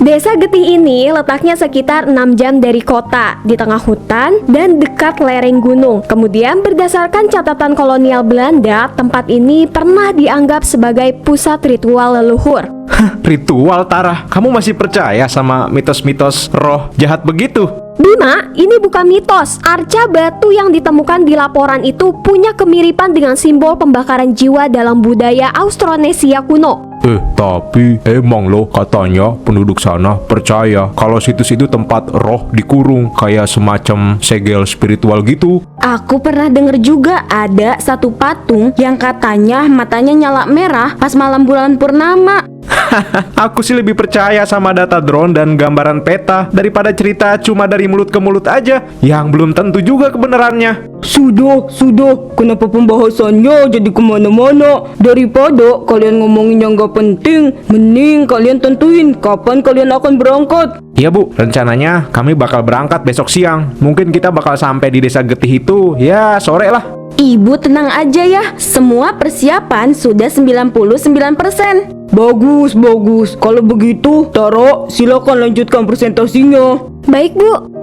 Desa Getih ini letaknya sekitar 6 jam dari kota, di tengah hutan dan dekat lereng gunung. Kemudian berdasarkan catatan kolonial Belanda, tempat ini pernah dianggap sebagai pusat ritual leluhur. Ritual, Tara? Kamu masih percaya sama mitos-mitos roh jahat begitu? Bima, ini bukan mitos. Arca batu yang ditemukan di laporan itu punya kemiripan dengan simbol pembakaran jiwa dalam budaya Austronesia kuno. Tapi emang loh katanya penduduk sana percaya kalau situs itu tempat roh dikurung, kayak semacam segel spiritual gitu. Aku pernah denger juga ada satu patung yang katanya matanya nyala merah pas malam bulan purnama. Aku sih lebih percaya sama data drone dan gambaran peta daripada cerita cuma dari mulut ke mulut aja yang belum tentu juga kebenarannya. Sudah, kenapa pembahasannya jadi kemana-mana? Daripada kalian ngomongin yang gak penting, mending kalian tentuin kapan kalian akan berangkat. Iya Bu, rencananya kami bakal berangkat besok siang. Mungkin kita bakal sampai di desa Getih itu ya sore lah. Ibu tenang aja ya, semua persiapan sudah 99%. Bagus. Kalau begitu, Tara, silakan lanjutkan presentasinya. Baik, Bu.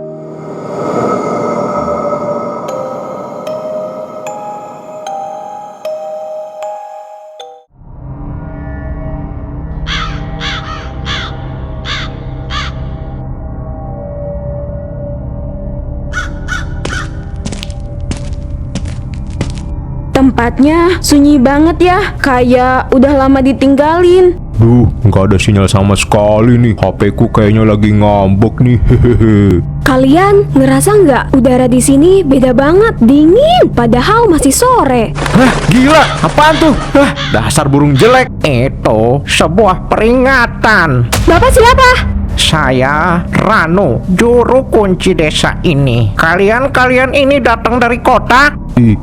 Tempatnya sunyi banget ya, kayak udah lama ditinggalin. Duh, nggak ada sinyal sama sekali nih. HP ku kayaknya lagi ngambek nih. Hehehe. Kalian ngerasa nggak udara di sini beda banget, dingin, padahal masih sore. Hah, gila, apaan tuh? Hah, dasar burung jelek. Itu sebuah peringatan. Bapak siapa? Saya Rano, juru kunci desa ini. Kalian ini datang dari kota?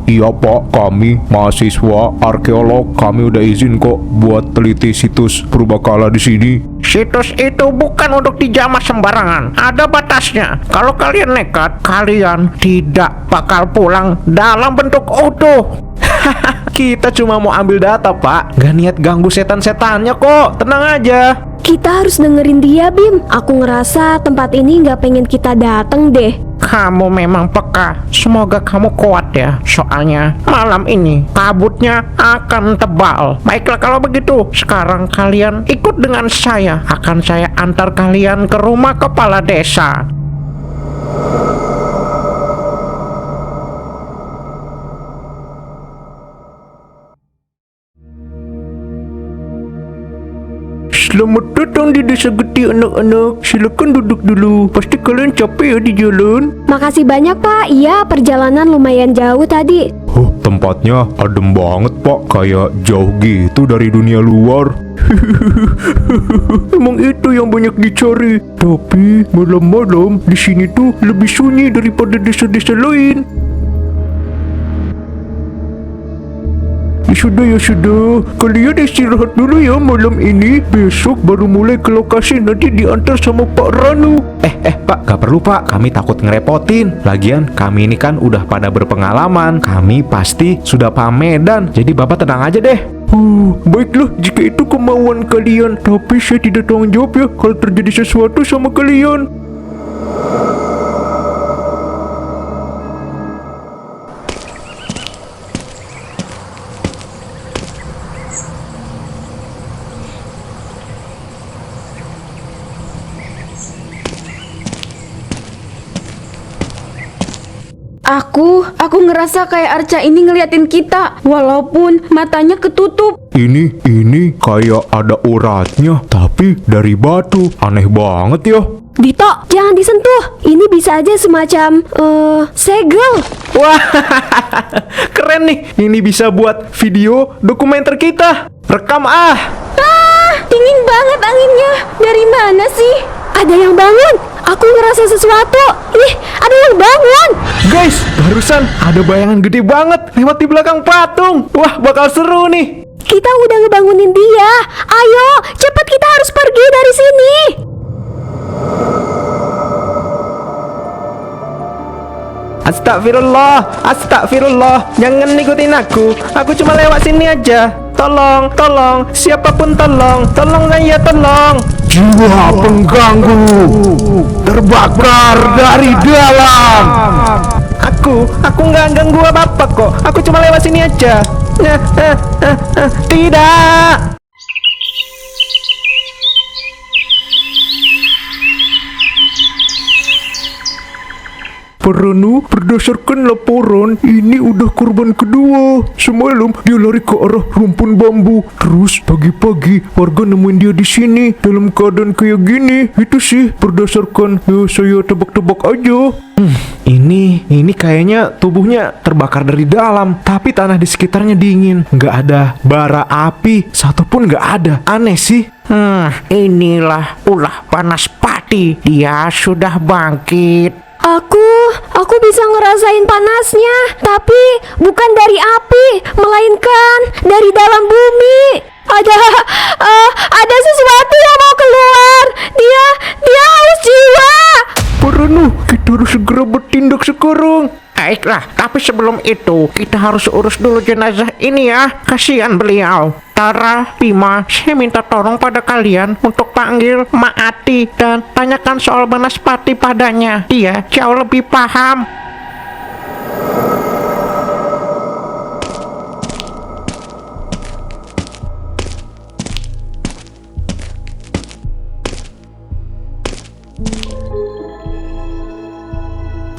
Iya Pak, kami mahasiswa arkeolog. Kami udah izin kok buat teliti situs purbakala di sini. Situs itu bukan untuk dijamah sembarangan. Ada batasnya. Kalau kalian nekat, kalian tidak bakal pulang dalam bentuk utuh. Kita cuma mau ambil data Pak, gak niat ganggu setan-setannya kok. Tenang aja. Kita harus dengerin dia, Bim. Aku ngerasa tempat ini nggak pengen kita dateng deh. Kamu memang peka. Semoga kamu kuat ya. Soalnya malam ini kabutnya akan tebal. Baiklah kalau begitu, sekarang kalian ikut dengan saya. Akan saya antar kalian ke rumah kepala desa. Selamat datang di desa Getih anak-anak. Silakan duduk dulu. Pasti kalian capek ya di jalan. Makasih banyak, Pak. Iya, perjalanan lumayan jauh tadi. Tempatnya adem banget Pak. Kayak jauh gitu dari dunia luar. Emang itu yang banyak dicari. Tapi malam-malam di sini tuh lebih sunyi daripada desa-desa lain. Ya sudah, kalian istirahat dulu ya malam ini. Besok baru mulai ke lokasi, nanti diantar sama Pak Ranu. Pak, gak perlu Pak, kami takut ngerepotin. Lagian kami ini kan udah pada berpengalaman. Kami pasti sudah paham medan. Jadi Bapak tenang aja deh. Baiklah, jika itu kemauan kalian. Tapi saya tidak tanggung jawab ya kalau terjadi sesuatu sama kalian. Aku ngerasa kayak Arca ini ngeliatin kita, walaupun matanya ketutup. Ini kayak ada uratnya, tapi dari batu. Aneh banget ya. Dito, jangan disentuh. Ini bisa aja semacam segel. Wah, keren nih. Ini bisa buat video dokumenter kita. Rekam Dingin banget anginnya. Dari mana sih? Ada yang bangun. Aku ngerasa sesuatu. Ih, ada yang bangun. Guys, barusan ada bayangan gede banget lewat di belakang patung. Wah, bakal seru nih. Kita udah ngebangunin dia. Ayo, cepat kita harus pergi dari sini. Astagfirullah, jangan ikutin aku cuma lewat sini aja. Tolong, siapapun tolong saya tolong. Jiwa pengganggu terbakar dari dalam. Aku nggak ganggu apa-apa kok. Aku cuma lewat sini aja. Tidak. Ranu, berdasarkan laporan, ini udah korban kedua. Semalam dia lari ke arah rumpun bambu. Terus pagi-pagi warga nemuin dia di sini dalam keadaan kayak gini. Itu sih berdasarkan saya tebak-tebak aja. Ini kayaknya tubuhnya terbakar dari dalam, tapi tanah di sekitarnya dingin. Nggak ada bara api satupun, nggak ada. Aneh sih. Inilah ulah Banaspati. Dia sudah bangkit. Aku bisa ngerasain panasnya, tapi bukan dari api, melainkan dari dalam bumi. Ada sesuatu yang mau keluar. Dia haus jiwa. Ranu, kita harus segera bertindak sekarang. Baiklah, tapi sebelum itu kita harus urus dulu jenazah ini ya. Kasihan beliau. Tara, Bima, saya minta tolong pada kalian untuk panggil Maati dan tanyakan soal Banaspati padanya. Dia jauh lebih paham.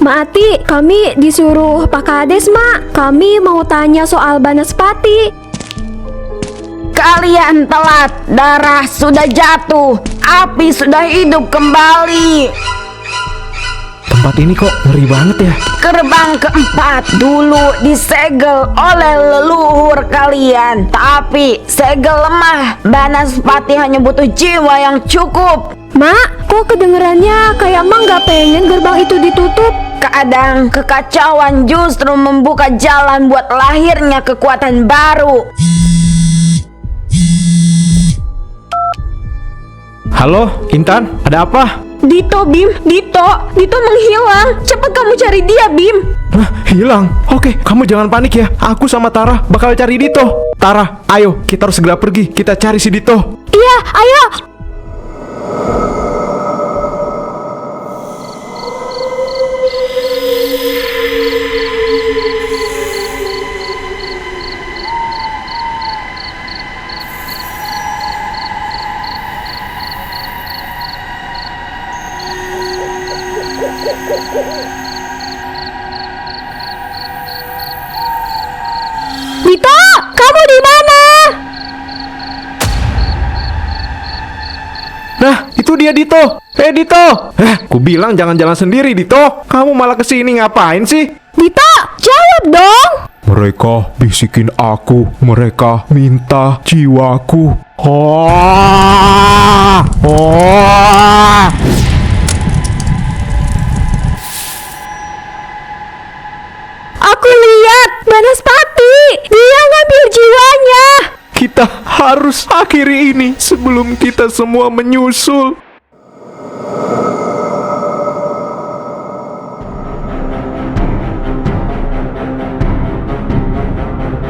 Maati, kami disuruh Pak Kades, Mak. Kami mau tanya soal Banaspati. Kalian telat, darah sudah jatuh, api sudah hidup kembali. Tempat ini kok ngeri banget ya. Gerbang keempat dulu disegel oleh leluhur kalian, tapi segel lemah. Banaspati hanya butuh jiwa yang cukup. Mak, kok kedengerannya kayak Mak nggak pengen gerbang itu ditutup? Kadang kekacauan justru membuka jalan buat lahirnya kekuatan baru. Halo, Intan, ada apa? Dito, Bim, Dito menghilang. Cepat kamu cari dia, Bim. Hah, hilang? Oke, kamu jangan panik ya. Aku sama Tara bakal cari Dito. Tara, ayo, kita harus segera pergi. Kita cari si Dito. Iya, ayo. Dito, kamu di mana? Nah, itu dia Dito. Dito. Ku bilang jangan jalan sendiri, Dito. Kamu malah kesini ngapain sih? Dito, jawab dong. Mereka bisikin aku. Mereka minta jiwaku. Aku lihat Banaspati. Dia ngambil jiwanya. Kita harus akhiri ini sebelum kita semua menyusul.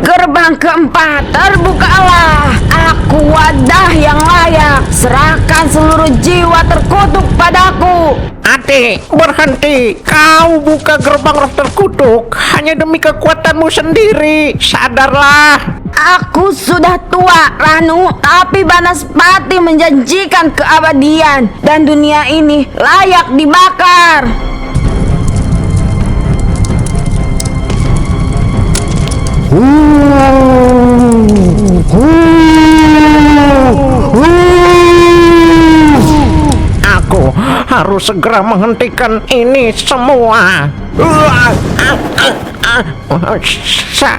Gerbang keempat terbukalah. Aku wadah yang layak. Serahkan seluruh jiwa terkutuk padaku. Ati, berhenti. Kau buka gerbang roh terkutuk hanya demi kekuatanmu sendiri. Sadarlah. Aku sudah tua, Ranu, tapi Banaspati menjanjikan keabadian dan dunia ini layak dibakar. Aku harus segera menghentikan ini semua.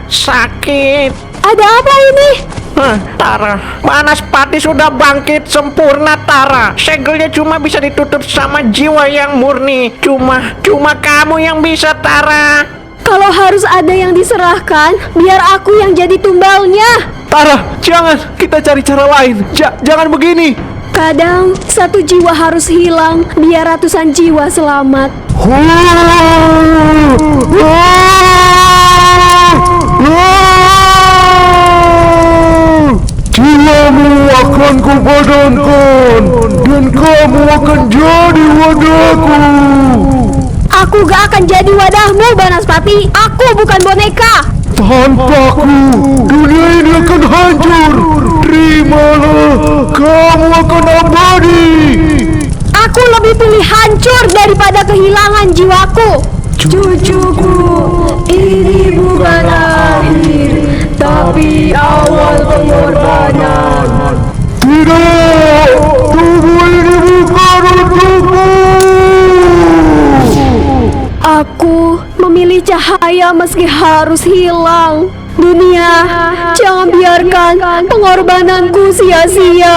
Sakit. Ada apa ini? Tara, Banaspati sudah bangkit sempurna, Tara. Segelnya cuma bisa ditutup sama jiwa yang murni. Cuma kamu yang bisa, Tara. Kalau harus ada yang diserahkan, biar aku yang jadi tumbalnya. Tara, jangan. Kita cari cara lain. Jangan begini. Kadang satu jiwa harus hilang, biar ratusan jiwa selamat. Jiwamu akan kupadankan dan dan kamu akan jadi wadahku. Aku gak akan jadi wadahmu, Banaspati. Aku bukan boneka. Tanpaku, dunia ini akan hancur. Terimalah, kamu akan abadi. Aku lebih pilih hancur daripada kehilangan jiwaku. Cucuku, ini bukan akhir, tapi awal pengorbanan. Tidak, tubuh ini bukan untukmu. Aku memilih cahaya meski harus hilang. Dunia, jangan biarkan pengorbananku sia-sia.